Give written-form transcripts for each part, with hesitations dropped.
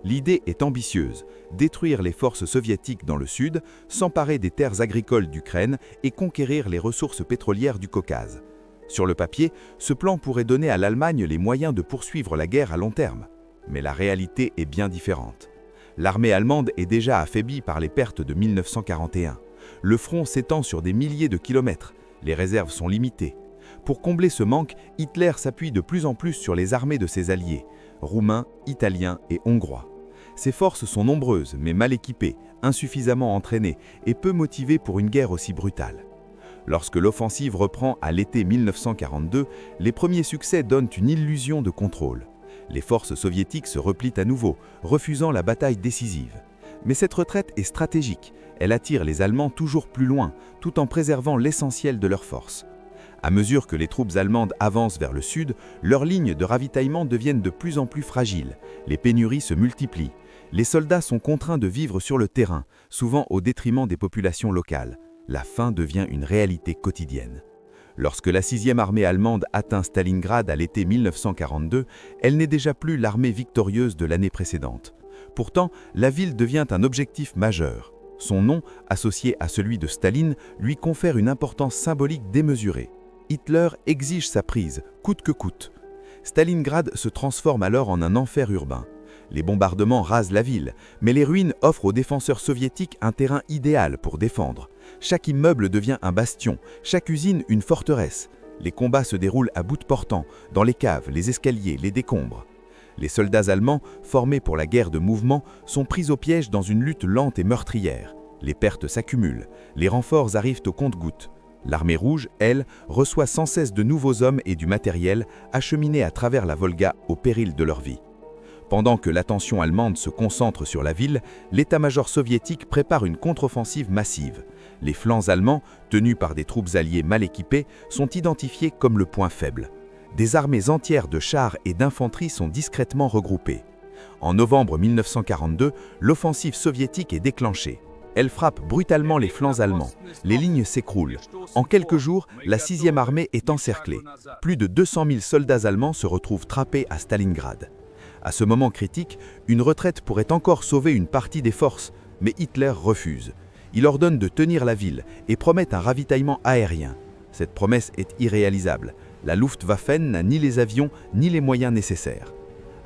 L'idée est ambitieuse, détruire les forces soviétiques dans le sud, s'emparer des terres agricoles d'Ukraine et conquérir les ressources pétrolières du Caucase. Sur le papier, ce plan pourrait donner à l'Allemagne les moyens de poursuivre la guerre à long terme. Mais la réalité est bien différente. L'armée allemande est déjà affaiblie par les pertes de 1941. Le front s'étend sur des milliers de kilomètres. Les réserves sont limitées. Pour combler ce manque, Hitler s'appuie de plus en plus sur les armées de ses alliés, roumains, italiens et hongrois. Ces forces sont nombreuses mais mal équipées, insuffisamment entraînées et peu motivées pour une guerre aussi brutale. Lorsque l'offensive reprend à l'été 1942, les premiers succès donnent une illusion de contrôle. Les forces soviétiques se replient à nouveau, refusant la bataille décisive. Mais cette retraite est stratégique, elle attire les Allemands toujours plus loin, tout en préservant l'essentiel de leurs forces. À mesure que les troupes allemandes avancent vers le sud, leurs lignes de ravitaillement deviennent de plus en plus fragiles, les pénuries se multiplient. Les soldats sont contraints de vivre sur le terrain, souvent au détriment des populations locales. La faim devient une réalité quotidienne. Lorsque la 6e armée allemande atteint Stalingrad à l'été 1942, elle n'est déjà plus l'armée victorieuse de l'année précédente. Pourtant, la ville devient un objectif majeur. Son nom, associé à celui de Staline, lui confère une importance symbolique démesurée. Hitler exige sa prise, coûte que coûte. Stalingrad se transforme alors en un enfer urbain. Les bombardements rasent la ville, mais les ruines offrent aux défenseurs soviétiques un terrain idéal pour défendre. Chaque immeuble devient un bastion, chaque usine une forteresse. Les combats se déroulent à bout portant, dans les caves, les escaliers, les décombres. Les soldats allemands, formés pour la guerre de mouvement, sont pris au piège dans une lutte lente et meurtrière. Les pertes s'accumulent, les renforts arrivent au compte-gouttes. L'armée rouge, elle, reçoit sans cesse de nouveaux hommes et du matériel acheminés à travers la Volga au péril de leur vie. Pendant que l'attention allemande se concentre sur la ville, l'état-major soviétique prépare une contre-offensive massive. Les flancs allemands, tenus par des troupes alliées mal équipées, sont identifiés comme le point faible. Des armées entières de chars et d'infanterie sont discrètement regroupées. En novembre 1942, l'offensive soviétique est déclenchée. Elle frappe brutalement les flancs allemands. Les lignes s'écroulent. En quelques jours, la 6e armée est encerclée. Plus de 200 000 soldats allemands se retrouvent trappés à Stalingrad. À ce moment critique, une retraite pourrait encore sauver une partie des forces, mais Hitler refuse. Il ordonne de tenir la ville et promet un ravitaillement aérien. Cette promesse est irréalisable. La Luftwaffe n'a ni les avions ni les moyens nécessaires.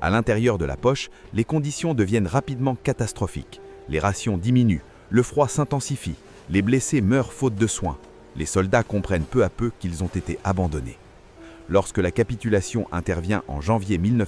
À l'intérieur de la poche, les conditions deviennent rapidement catastrophiques. Les rations diminuent, le froid s'intensifie, les blessés meurent faute de soins. Les soldats comprennent peu à peu qu'ils ont été abandonnés. Lorsque la capitulation intervient en janvier 1942,